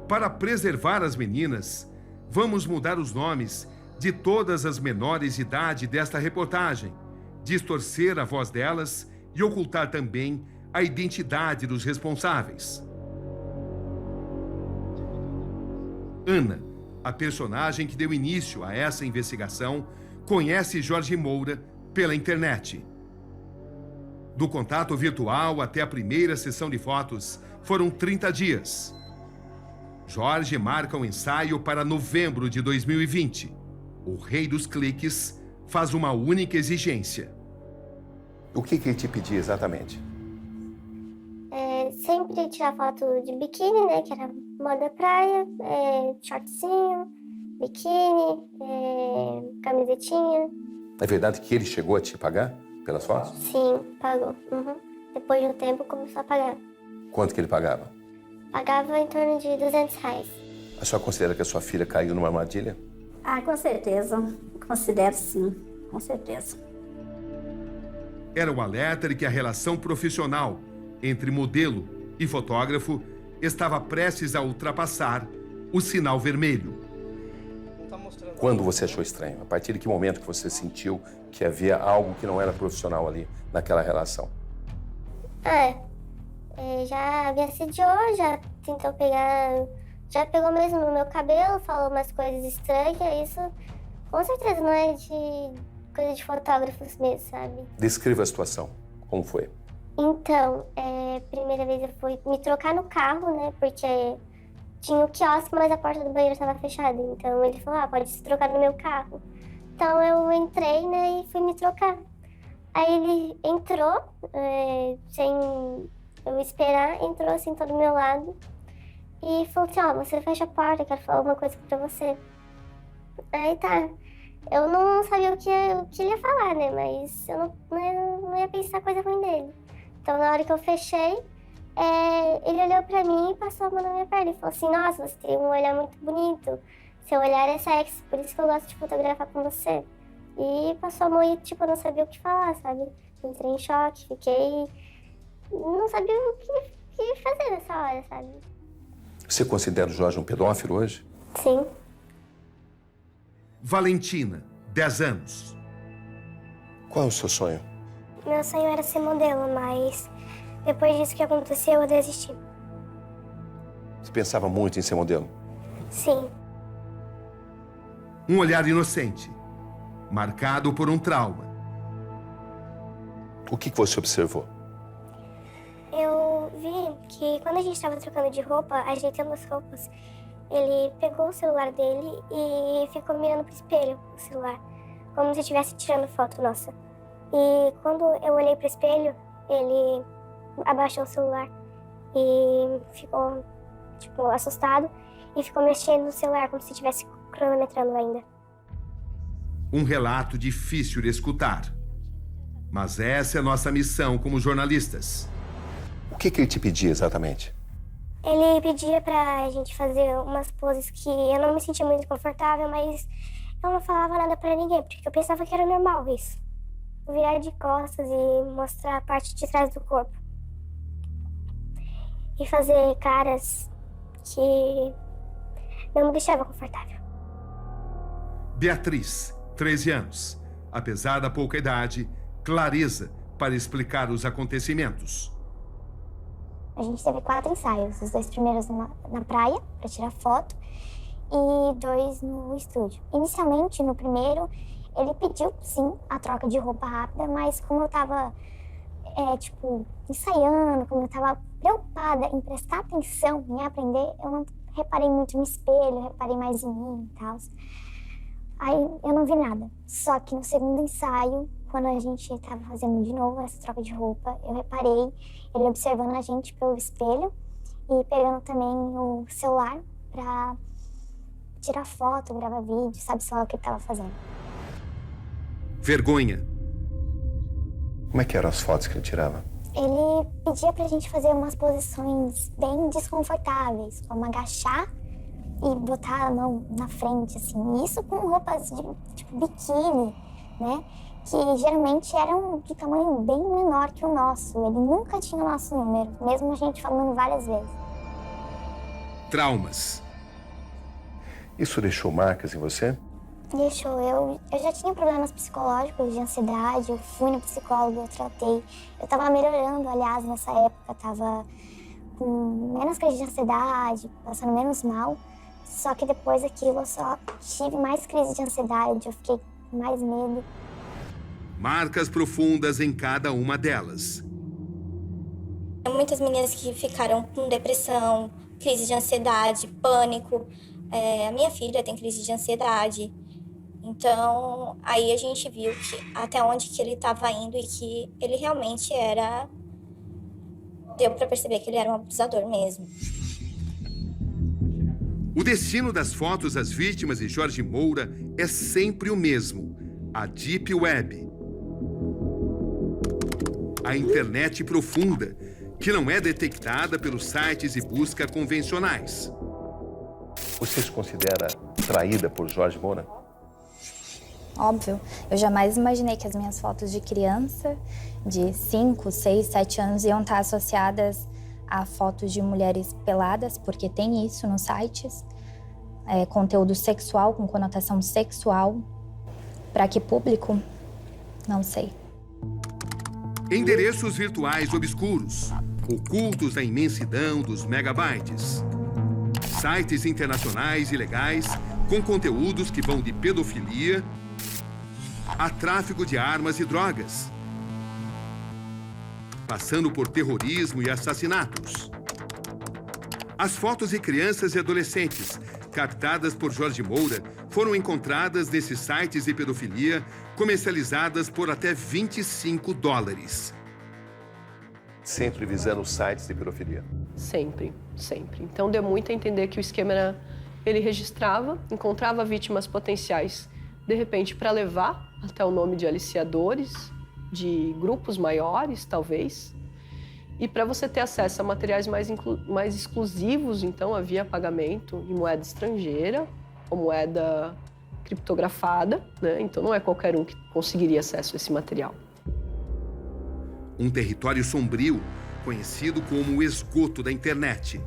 Para preservar as meninas, vamos mudar os nomes de todas as menores de idade desta reportagem, distorcer a voz delas e ocultar também a identidade dos responsáveis. Ana, a personagem que deu início a essa investigação, conhece Jorge Moura pela internet. Do contato virtual até a primeira sessão de fotos, foram 30 dias. Jorge marca um ensaio para novembro de 2020. O rei dos cliques faz uma única exigência. O que ele te pedia exatamente? Sempre tirar foto de biquíni, né? Que era moda praia, shortzinho, biquíni, camisetinha. É verdade que ele chegou a te pagar pelas fotos? Sim, pagou. Uhum. Depois de um tempo começou a pagar. Quanto que ele pagava? Pagava em torno de R$200. A senhora considera que a sua filha caiu numa armadilha? Ah, com certeza. Considero sim, com certeza. Era o alerta de que a relação profissional entre modelo e fotógrafo estava prestes a ultrapassar o sinal vermelho. Quando você achou estranho? A partir de que momento que você sentiu que havia algo que não era profissional ali naquela relação? Já me assediou, já tentou pegar... Já pegou mesmo no meu cabelo, falou umas coisas estranhas. Isso, com certeza, não é de coisa de fotógrafos mesmo, sabe? Descreva a situação. Como foi? Então, primeira vez eu fui me trocar no carro, né? Porque tinha o quiosque, mas a porta do banheiro estava fechada. Então ele falou, pode se trocar no meu carro. Então eu entrei, né, e fui me trocar. Aí ele entrou, sem eu esperar, entrou, sentou do meu lado. E falou assim, você fecha a porta, quero falar alguma coisa pra você. Aí tá. Eu não sabia o que ele ia falar, né? Mas eu não ia pensar coisa ruim dele. Então, na hora que eu fechei, ele olhou pra mim e passou a mão na minha perna. E falou assim, nossa, você tem um olhar muito bonito. Seu olhar é sexy, por isso que eu gosto de fotografar com você. E passou a mão e, eu não sabia o que falar, sabe? Entrei em choque, fiquei... Não sabia o que fazer nessa hora, sabe? Você considera o Jorge um pedófilo hoje? Sim. Valentina, 10 anos. Qual é o seu sonho? Meu sonho era ser modelo, mas depois disso que aconteceu, eu desisti. Você pensava muito em ser modelo? Sim. Um olhar inocente, marcado por um trauma. O que você observou? Eu vi que quando a gente estava trocando de roupa, ajeitando as roupas, ele pegou o celular dele e ficou mirando pro espelho o celular, como se estivesse tirando foto nossa. E quando eu olhei pro espelho, ele abaixou o celular e ficou, assustado e ficou mexendo no celular como se estivesse cronometrando ainda. Um relato difícil de escutar. Mas essa é a nossa missão como jornalistas. O que ele te pedia exatamente? Ele pedia pra gente fazer umas poses que eu não me sentia muito confortável, mas eu não falava nada pra ninguém, porque eu pensava que era normal isso. Virar de costas e mostrar a parte de trás do corpo. E fazer caras que não me deixavam confortável. Beatriz, 13 anos. Apesar da pouca idade, clareza para explicar os acontecimentos. A gente teve 4 ensaios, os 2 primeiros na praia, para tirar foto, e 2 no estúdio. Inicialmente, no primeiro, ele pediu, sim, a troca de roupa rápida, mas como eu tava, ensaiando, como eu tava preocupada em prestar atenção, em aprender, eu não reparei muito no espelho, reparei mais em mim e tal. Aí eu não vi nada. Só que no segundo ensaio, quando a gente estava fazendo de novo essa troca de roupa, eu reparei ele observando a gente pelo espelho e pegando também o celular pra tirar foto, gravar vídeo, sabe só o que ele estava fazendo. Vergonha. Como é que eram as fotos que ele tirava? Ele pedia pra gente fazer umas posições bem desconfortáveis, como agachar e botar a mão na frente, assim. Isso com roupas de biquíni, né? Que geralmente eram de tamanho bem menor que o nosso. Ele nunca tinha o nosso número, mesmo a gente falando várias vezes. traumas. Isso deixou marcas em você? Deixou. Eu já tinha problemas psicológicos, de ansiedade, eu fui no psicólogo, eu tratei. Eu tava melhorando, aliás, nessa época, tava com menos crise de ansiedade, passando menos mal. Só que depois daquilo eu só tive mais crise de ansiedade, eu fiquei com mais medo. Marcas profundas em cada uma delas. Muitas meninas que ficaram com depressão, crise de ansiedade, pânico. A minha filha tem crise de ansiedade. Então, aí a gente viu até onde que ele estava indo e que ele realmente era... Deu para perceber que ele era um abusador mesmo. O destino das fotos das vítimas de Jorge Moura é sempre o mesmo: a Deep Web. A internet profunda, que não é detectada pelos sites de busca convencionais. Você se considera traída por Jorge Moura? Óbvio. Eu jamais imaginei que as minhas fotos de criança, de 5, 6, 7 anos, iam estar associadas a fotos de mulheres peladas, porque tem isso nos sites. Conteúdo sexual, com conotação sexual. Para que público? Não sei. Endereços virtuais obscuros, ocultos na imensidão dos megabytes. Sites internacionais ilegais com conteúdos que vão de pedofilia a tráfico de armas e drogas, passando por terrorismo e assassinatos. As fotos de crianças e adolescentes captadas por Jorge Moura foram encontradas nesses sites de pedofilia comercializadas por até $25. Sempre visando os sites de pedofilia? Sempre, sempre. Então deu muito a entender que o esquema era... Ele registrava, encontrava vítimas potenciais, de repente, para levar até o nome de aliciadores, de grupos maiores, talvez. E para você ter acesso a materiais mais exclusivos, então, havia pagamento em moeda estrangeira, ou moeda criptografada, né? Então não é qualquer um que conseguiria acesso a esse material. Um território sombrio, conhecido como o esgoto da internet.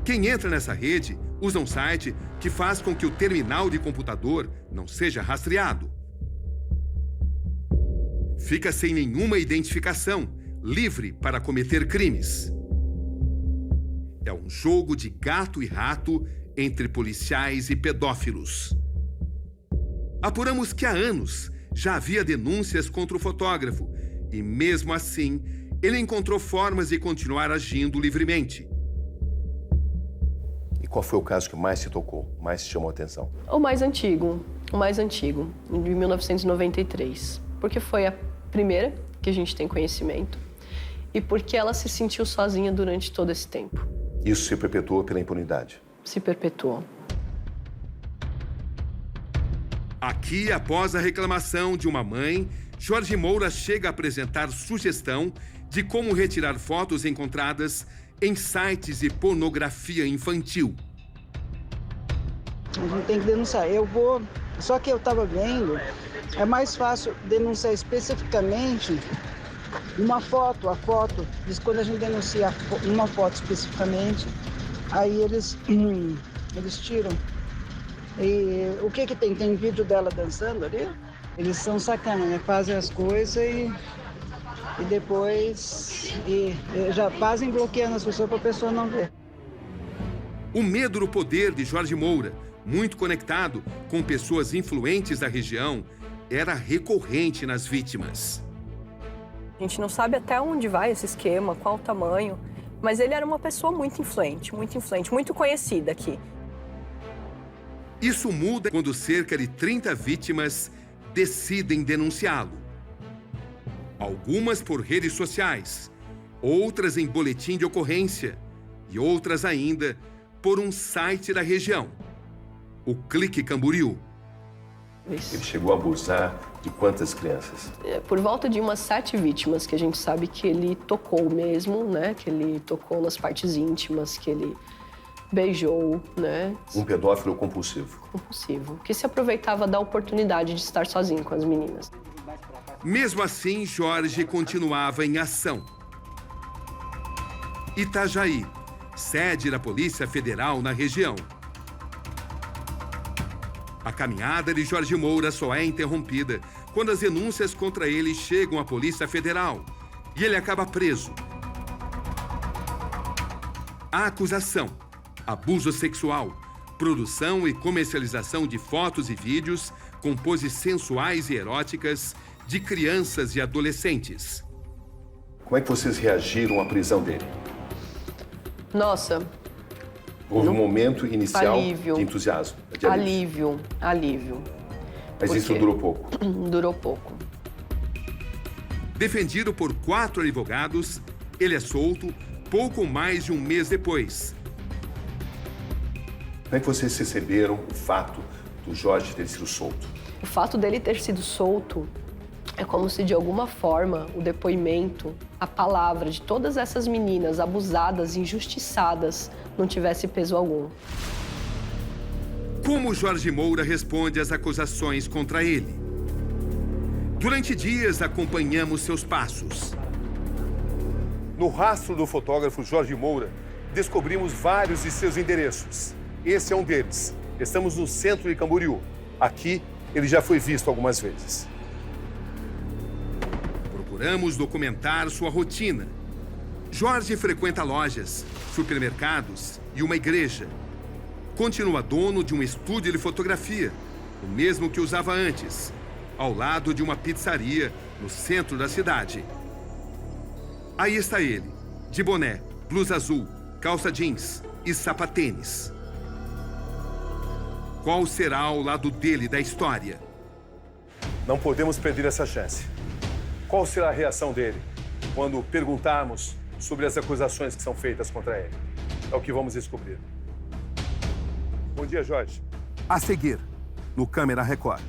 Quem entra nessa rede usa um site que faz com que o terminal de computador não seja rastreado. Fica sem nenhuma identificação, livre para cometer crimes. É um jogo de gato e rato entre policiais e pedófilos. Apuramos que há anos já havia denúncias contra o fotógrafo e, mesmo assim, ele encontrou formas de continuar agindo livremente. E qual foi o caso que mais te tocou, mais te chamou a atenção? O mais antigo, de 1993. Porque foi a primeira que a gente tem conhecimento e porque ela se sentiu sozinha durante todo esse tempo. Isso se perpetuou pela impunidade? Se perpetuou. Aqui, após a reclamação de uma mãe, Jorge Moura chega a apresentar sugestão de como retirar fotos encontradas em sites de pornografia infantil. A gente tem que denunciar. Só que eu estava vendo, é mais fácil denunciar especificamente uma foto. A foto, quando a gente denuncia uma foto especificamente, aí eles tiram. E o que tem? Tem vídeo dela dançando ali? Eles são sacanas, né? Fazem as coisas e depois já fazem bloqueando as pessoas para a pessoa não ver. O medo do poder de Jorge Moura, muito conectado com pessoas influentes da região, era recorrente nas vítimas. A gente não sabe até onde vai esse esquema, qual o tamanho, mas ele era uma pessoa muito influente, muito conhecida aqui. Isso muda quando cerca de 30 vítimas decidem denunciá-lo. Algumas por redes sociais, outras em boletim de ocorrência e outras ainda por um site da região, o Clique Camboriú. Ele chegou a abusar de quantas crianças? Por volta de umas 7 vítimas que a gente sabe que ele tocou mesmo, né? Que ele tocou nas partes íntimas, que ele beijou, né? Um pedófilo compulsivo. Compulsivo, que se aproveitava da oportunidade de estar sozinho com as meninas. Mesmo assim, Jorge continuava em ação. Itajaí, sede da Polícia Federal na região. A caminhada de Jorge Moura só é interrompida quando as denúncias contra ele chegam à Polícia Federal e ele acaba preso. A acusação: abuso sexual, produção e comercialização de fotos e vídeos com poses sensuais e eróticas de crianças e adolescentes. Como é que vocês reagiram à prisão dele? Nossa, Houve um momento inicial alívio. de entusiasmo. De Alívio. Mas Por isso quê? durou pouco. Durou pouco. Defendido por 4 advogados, ele é solto pouco mais de um mês depois. Como é que vocês receberam o fato do Jorge ter sido solto? O fato dele ter sido solto é como se, de alguma forma, o depoimento, a palavra de todas essas meninas abusadas, injustiçadas, não tivesse peso algum. Como Jorge Moura responde às acusações contra ele? Durante dias acompanhamos seus passos. No rastro do fotógrafo Jorge Moura, descobrimos vários de seus endereços. Esse é um deles. Estamos no centro de Camboriú. Aqui, ele já foi visto algumas vezes. Procuramos documentar sua rotina. Jorge frequenta lojas, supermercados e uma igreja. Continua dono de um estúdio de fotografia, o mesmo que usava antes, ao lado de uma pizzaria no centro da cidade. Aí está ele, de boné, blusa azul, calça jeans e sapatênis. Qual será o lado dele da história? Não podemos perder essa chance. Qual será a reação dele quando perguntarmos sobre as acusações que são feitas contra ele? É o que vamos descobrir. Bom dia, Jorge. A seguir, no Câmera Record.